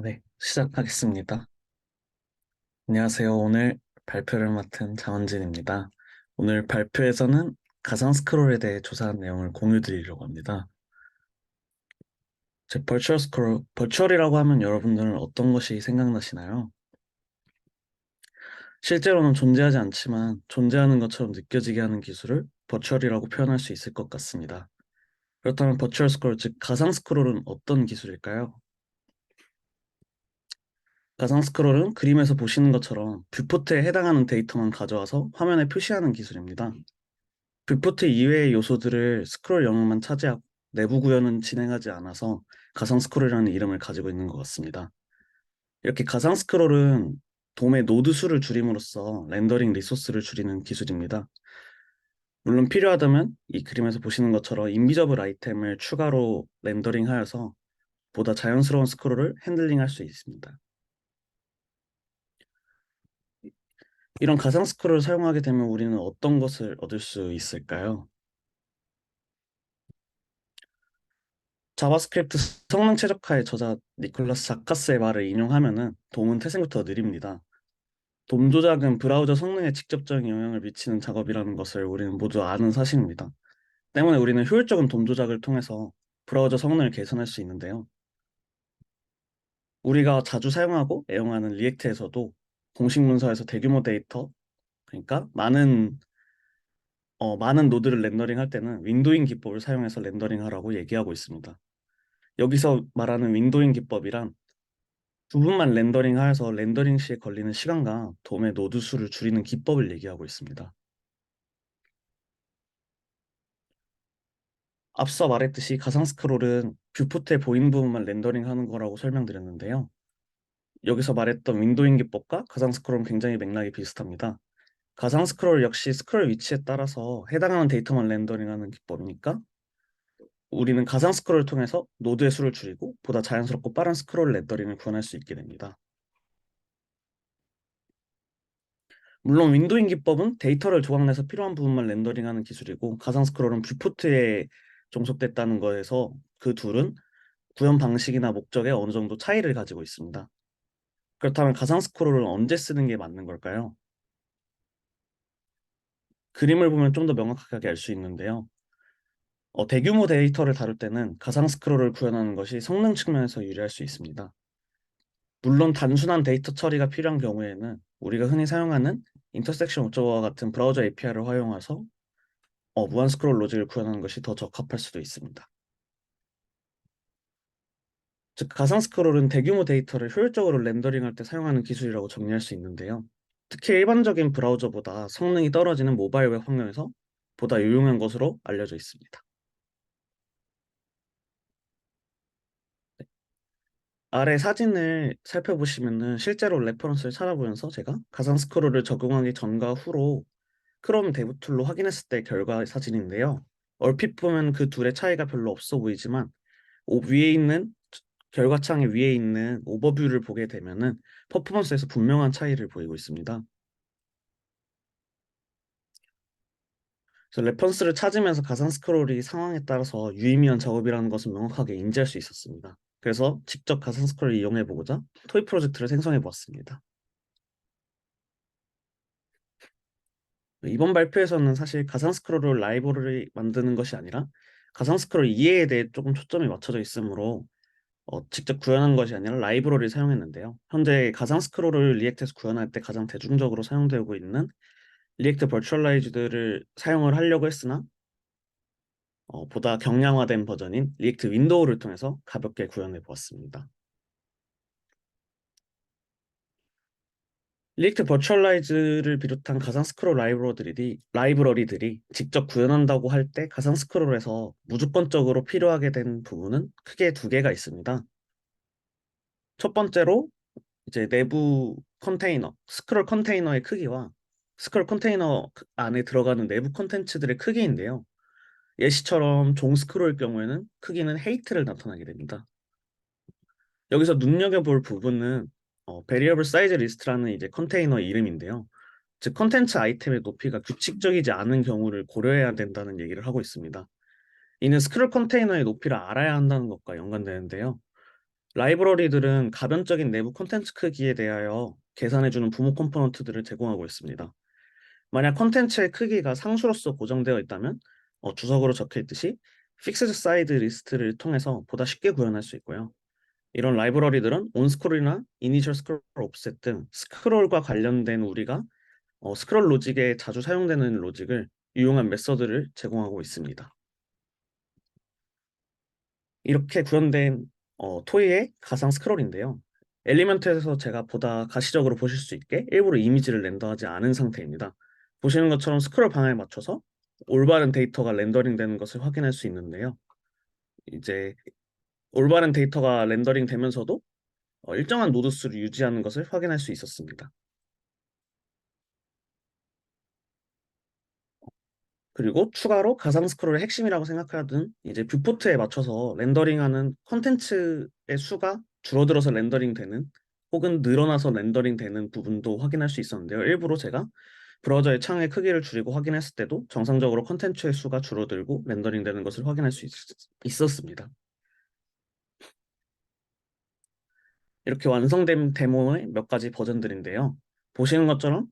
네, 시작하겠습니다. 안녕하세요. 오늘 발표를 맡은 장원진입니다. 오늘 발표에서는 가상 스크롤에 대해 조사한 내용을 공유 드리려고 합니다. 제 버추얼 스크롤, 버추얼이라고 하면 여러분들은 어떤 것이 생각나시나요? 실제로는 존재하지 않지만 존재하는 것처럼 느껴지게 하는 기술을 버추얼이라고 표현할 수 있을 것 같습니다. 그렇다면 버추얼 스크롤, 즉 가상 스크롤은 어떤 기술일까요? 가상 스크롤은 그림에서 보시는 것처럼 뷰포트에 해당하는 데이터만 가져와서 화면에 표시하는 기술입니다. 뷰포트 이외의 요소들을 스크롤 영역만 차지하고 내부 구현은 진행하지 않아서 가상 스크롤이라는 이름을 가지고 있는 것 같습니다. 이렇게 가상 스크롤은 돔의 노드 수를 줄임으로써 렌더링 리소스를 줄이는 기술입니다. 물론 필요하다면 이 그림에서 보시는 것처럼 인비저블 아이템을 추가로 렌더링하여서 보다 자연스러운 스크롤을 핸들링할 수 있습니다. 이런 가상 스크롤을 사용하게 되면 우리는 어떤 것을 얻을 수 있을까요? 자바스크립트 성능 최적화의 저자 니콜라스 자카스의 말을 인용하면은 돔은 태생부터 느립니다. 돔 조작은 브라우저 성능에 직접적인 영향을 미치는 작업이라는 것을 우리는 모두 아는 사실입니다. 때문에 우리는 효율적인 돔 조작을 통해서 브라우저 성능을 개선할 수 있는데요. 우리가 자주 사용하고 애용하는 리액트에서도 공식 문서에서 대규모 데이터, 그러니까 많은 노드를 렌더링할 때는 윈도잉 기법을 사용해서 렌더링하라고 얘기하고 있습니다. 여기서 말하는 윈도잉 기법이란 부분만 렌더링하여서 렌더링 시에 걸리는 시간과 돔의 노드 수를 줄이는 기법을 얘기하고 있습니다. 앞서 말했듯이 가상 스크롤은 뷰포트에 보이는 부분만 렌더링하는 거라고 설명드렸는데요. 여기서 말했던 윈도잉 기법과 가상 스크롤은 굉장히 맥락이 비슷합니다. 가상 스크롤 역시 스크롤 위치에 따라서 해당하는 데이터만 렌더링하는 기법이니까 우리는 가상 스크롤을 통해서 노드의 수를 줄이고 보다 자연스럽고 빠른 스크롤 렌더링을 구현할 수 있게 됩니다. 물론 윈도잉 기법은 데이터를 조각내서 필요한 부분만 렌더링하는 기술이고 가상 스크롤은 뷰포트에 종속됐다는 거에서 그 둘은 구현 방식이나 목적에 어느 정도 차이를 가지고 있습니다. 그렇다면 가상 스크롤을 언제 쓰는 게 맞는 걸까요? 그림을 보면 좀 더 명확하게 알 수 있는데요. 대규모 데이터를 다룰 때는 가상 스크롤을 구현하는 것이 성능 측면에서 유리할 수 있습니다. 물론 단순한 데이터 처리가 필요한 경우에는 우리가 흔히 사용하는 인터섹션 오저와 같은 브라우저 API를 활용해서 무한 스크롤 로직을 구현하는 것이 더 적합할 수도 있습니다. 즉, 가상 스크롤은 대규모 데이터를 효율적으로 렌더링할 때 사용하는 기술이라고 정리할 수 있는데요. 특히 일반적인 브라우저보다 성능이 떨어지는 모바일 웹 환경에서 보다 유용한 것으로 알려져 있습니다. 아래 사진을 살펴보시면은 실제로 레퍼런스를 찾아보면서 제가 가상 스크롤을 적용하기 전과 후로 크롬 데브 툴로 확인했을 때 결과 사진인데요. 얼핏 보면 그 둘의 차이가 별로 없어 보이지만 위에 있는 결과창의 위에 있는 오버뷰를 보게 되면은 퍼포먼스에서 분명한 차이를 보이고 있습니다. 그래서 레퍼런스를 찾으면서 가상 스크롤이 상황에 따라서 유의미한 작업이라는 것을 명확하게 인지할 수 있었습니다. 그래서 직접 가상 스크롤을 이용해 보고자 토이 프로젝트를 생성해 보았습니다. 이번 발표에서는 사실 가상 스크롤을 라이브러리 만드는 것이 아니라 가상 스크롤 이해에 대해 조금 초점이 맞춰져 있으므로 직접 구현한 것이 아니라 라이브러리를 사용했는데요. 현재 가상 스크롤을 리액트에서 구현할 때 가장 대중적으로 사용되고 있는 리액트 버추얼라이즈드를 사용을 하려고 했으나 보다 경량화된 버전인 리액트 윈도우를 통해서 가볍게 구현해 보았습니다. 리액트 버추얼라이즈를 비롯한 가상 스크롤 라이브러리들이 직접 구현한다고 할 때 가상 스크롤에서 무조건적으로 필요하게 된 부분은 크게 두 개가 있습니다. 첫 번째로 이제 내부 컨테이너, 스크롤 컨테이너의 크기와 스크롤 컨테이너 안에 들어가는 내부 컨텐츠들의 크기인데요. 예시처럼 종 스크롤일 경우에는 크기는 헤이트를 나타나게 됩니다. 여기서 눈여겨볼 부분은 variable size list라는 이제 컨테이너 이름인데요. 즉 컨텐츠 아이템의 높이가 규칙적이지 않은 경우를 고려해야 된다는 얘기를 하고 있습니다. 이는 스크롤 컨테이너의 높이를 알아야 한다는 것과 연관되는데요. 라이브러리들은 가변적인 내부 콘텐츠 크기에 대하여 계산해주는 부모 컴포넌트들을 제공하고 있습니다. 만약 콘텐츠의 크기가 상수로서 고정되어 있다면 주석으로 적혀 있듯이 픽스드 사이드 리스트를 통해서 보다 쉽게 구현할 수 있고요. 이런 라이브러리들은 온스크롤이나 이니셜 스크롤 옵셋 등 스크롤과 관련된 우리가 스크롤 로직에 자주 사용되는 로직을 유용한 메서드를 제공하고 있습니다. 이렇게 구현된 토이의 가상 스크롤인데요. 엘리먼트에서 제가 보다 가시적으로 보실 수 있게 일부러 이미지를 렌더하지 않은 상태입니다. 보시는 것처럼 스크롤 방향에 맞춰서 올바른 데이터가 렌더링 되는 것을 확인할 수 있는데요. 이제 올바른 데이터가 렌더링 되면서도 일정한 노드 수를 유지하는 것을 확인할 수 있었습니다. 그리고 추가로 가상 스크롤의 핵심이라고 생각하는 이제 뷰포트에 맞춰서 렌더링하는 컨텐츠의 수가 줄어들어서 렌더링 되는 혹은 늘어나서 렌더링 되는 부분도 확인할 수 있었는데요. 일부러 제가 브라우저의 창의 크기를 줄이고 확인했을 때도 정상적으로 컨텐츠의 수가 줄어들고 렌더링 되는 것을 확인할 수 있었습니다. 이렇게 완성된 데모의 몇 가지 버전들인데요. 보시는 것처럼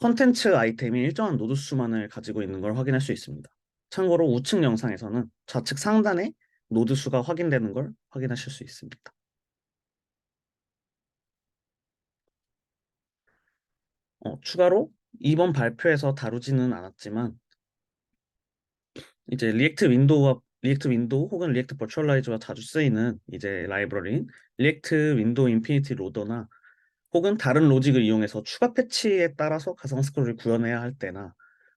컨텐츠 아이템이 일정한 노드 수만을 가지고 있는 걸 확인할 수 있습니다. 참고로 우측 영상에서는 좌측 상단에 노드 수가 확인되는 걸 확인하실 수 있습니다. 추가로 이번 발표에서 다루지는 않았지만 이제 리액트 윈도우 혹은 리액트 버추얼라이저가 자주 쓰이는 이제 라이브러리인 리액트 윈도우 인피니티 로더나 혹은 다른 로직을 이용해서 추가 패치에 따라서 가상 스크롤을 구현해야 할 때나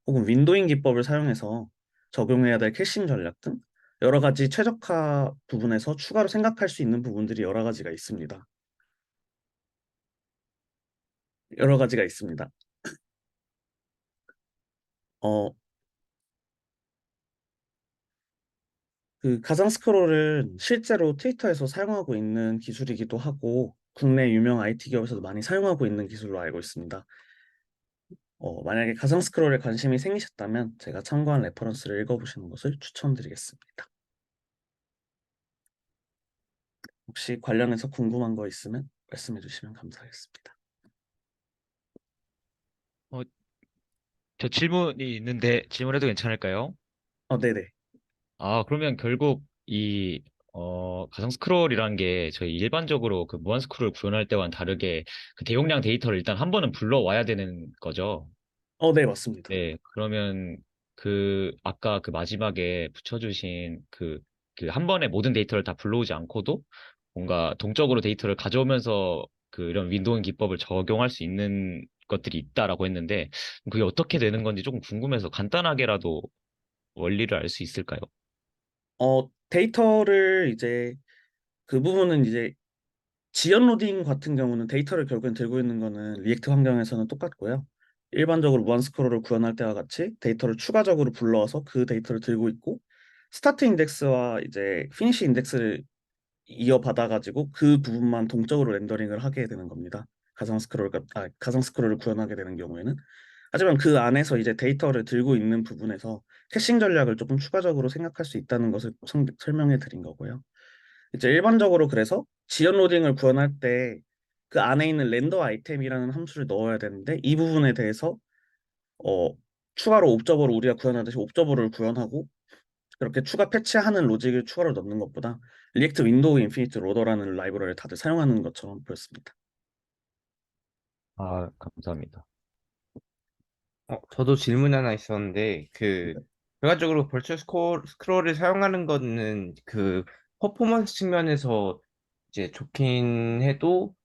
혹은 윈도잉 기법을 사용해서 적용해야 될 캐싱 전략 등 여러 가지 최적화 부분에서 추가로 생각할 수 있는 부분들이 여러 가지가 있습니다. 여러 가지가 있습니다. 어, 그 가상 스크롤은 실제로 트위터에서 사용하고 있는 기술이기도 하고 국내 유명 IT 기업에서도 많이 사용하고 있는 기술로 알고 있습니다. 만약에 가상 스크롤에 관심이 생기셨다면 제가 참고한 레퍼런스를 읽어보시는 것을 추천드리겠습니다. 혹시 관련해서 궁금한 거 있으면 말씀해 주시면 감사하겠습니다. 어, 저 질문이 있는데 질문해도 괜찮을까요? 네네. 그러면 결국 가상 스크롤이라는 게 저희 일반적으로 그 무한 스크롤 구현할 때와는 다르게 그 대용량 데이터를 일단 한 번은 불러와야 되는 거죠. 네, 맞습니다. 네, 그러면 아까 그 마지막에 붙여주신 그 한 번에 모든 데이터를 다 불러오지 않고도 뭔가 동적으로 데이터를 가져오면서 이런 윈도우 기법을 적용할 수 있는 것들이 있다라고 했는데 그게 어떻게 되는 건지 조금 궁금해서 간단하게라도 원리를 알 수 있을까요? 데이터를 이제 그 부분은 이제 지연 로딩 같은 경우는 데이터를 결국엔 들고 있는 거는 리액트 환경에서는 똑같고요. 일반적으로 무한 스크롤을 구현할 때와 같이 데이터를 추가적으로 불러와서 그 데이터를 들고 있고 스타트 인덱스와 이제 피니시 인덱스를 이어받아가지고 그 부분만 동적으로 렌더링을 하게 되는 겁니다. 가상 스크롤을 구현하게 되는 경우에는. 하지만 그 안에서 이제 데이터를 들고 있는 부분에서 캐싱 전략을 조금 추가적으로 생각할 수 있다는 것을 설명해 드린 거고요. 이제 일반적으로 그래서 지연 로딩을 구현할 때 그 안에 있는 렌더 아이템이라는 함수를 넣어야 되는데 이 부분에 대해서 어, 추가로 옵저버를 우리가 구현하듯이 옵저버를 구현하고 그렇게 추가 패치하는 로직을 추가로 넣는 것보다 리액트 윈도우 인피니트 로더라는 라이브러리를 다들 사용하는 것처럼 보였습니다. 감사합니다. 저도 질문 하나 있었는데, 결과적으로 벌처 스크롤을 사용하는 거는 퍼포먼스 측면에서 이제 좋긴 해도,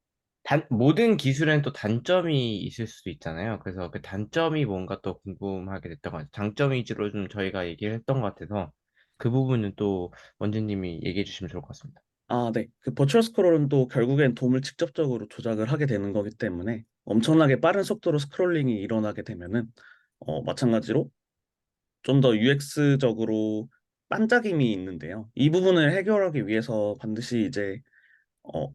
모든 기술에는 또 단점이 있을 수도 있잖아요. 그래서 그 단점이 뭔가 또 궁금하게 됐던 것 같아요. 장점 위주로 좀 저희가 얘기를 했던 것 같아서, 그 부분은 또 원진님이 얘기해 주시면 좋을 것 같습니다. 네. 그 버추얼 스크롤은 또 결국엔 돔을 직접적으로 조작을 하게 되는 거기 때문에 엄청나게 빠른 속도로 스크롤링이 일어나게 되면은 마찬가지로 좀 더 UX적으로 반짝임이 있는데요. 이 부분을 해결하기 위해서 반드시 이제 어,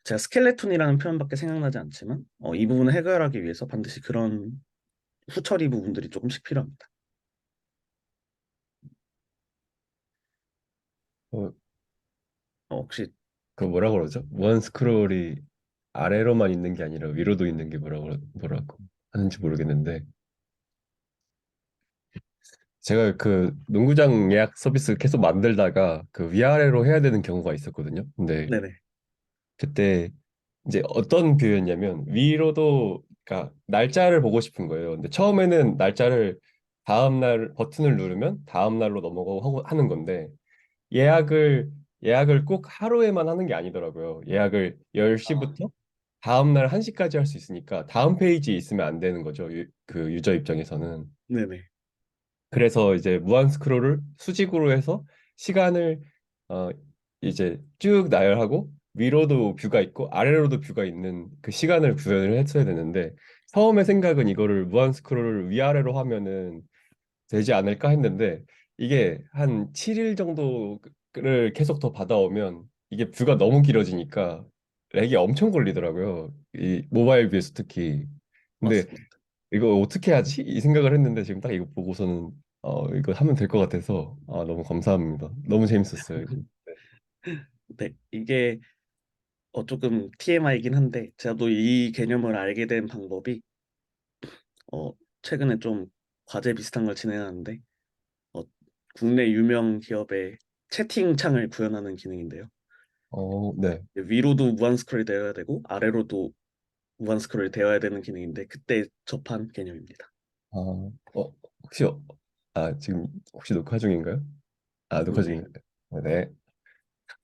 제가 스켈레톤이라는 표현밖에 생각나지 않지만 이 부분을 해결하기 위해서 반드시 그런 후처리 부분들이 조금씩 필요합니다. 어, 혹시 그 뭐라 그러죠? 무한 스크롤이 아래로만 있는 게 아니라 위로도 있는 게 뭐라고 하는지 모르겠는데 제가 그 농구장 예약 서비스 계속 만들다가 그 위아래로 해야 되는 경우가 있었거든요. 근데 네네. 그때 이제 어떤 뷰였냐면 위로도 그러니까 날짜를 보고 싶은 거예요. 근데 처음에는 날짜를 다음 날 버튼을 누르면 다음 날로 넘어가고 하는 건데 예약을 예약을 꼭 하루에만 하는 게 아니더라고요. 예약을 아, 10시부터 다음 날 1시까지 할 수 있으니까 다음 페이지에 있으면 안 되는 거죠. 그 유저 입장에서는. 네네. 그래서 이제 무한 스크롤을 수직으로 해서 시간을 어 이제 쭉 나열하고 위로도 뷰가 있고 아래로도 뷰가 있는 그 시간을 구현을 했어야 되는데 처음에 생각은 이거를 무한 스크롤을 위아래로 하면은 되지 않을까 했는데 이게 한 7일 정도를 계속 더 받아오면 이게 뷰가 너무 길어지니까 렉이 엄청 걸리더라고요. 이 모바일 뷰에서 특히. 근데 맞습니다. 이거 어떻게 하지? 이 생각을 했는데 지금 딱 이거 보고서는 이거 하면 될 것 같아서 너무 감사합니다. 너무 재밌었어요. 이거. 네, 이게 조금 TMI이긴 한데 저도 이 개념을 알게 된 방법이 최근에 좀 과제 비슷한 걸 진행하는데 어, 국내 유명 기업의 채팅창을 구현하는 기능인데요. 네. 위로도 무한 스크롤이 되어야 되고 아래로도 무한 스크롤이 되어야 되는 기능인데 그때 접한 개념입니다. 아, 혹시 지금 혹시 녹화 중인가요? 녹화 네네. 중인가요? 네.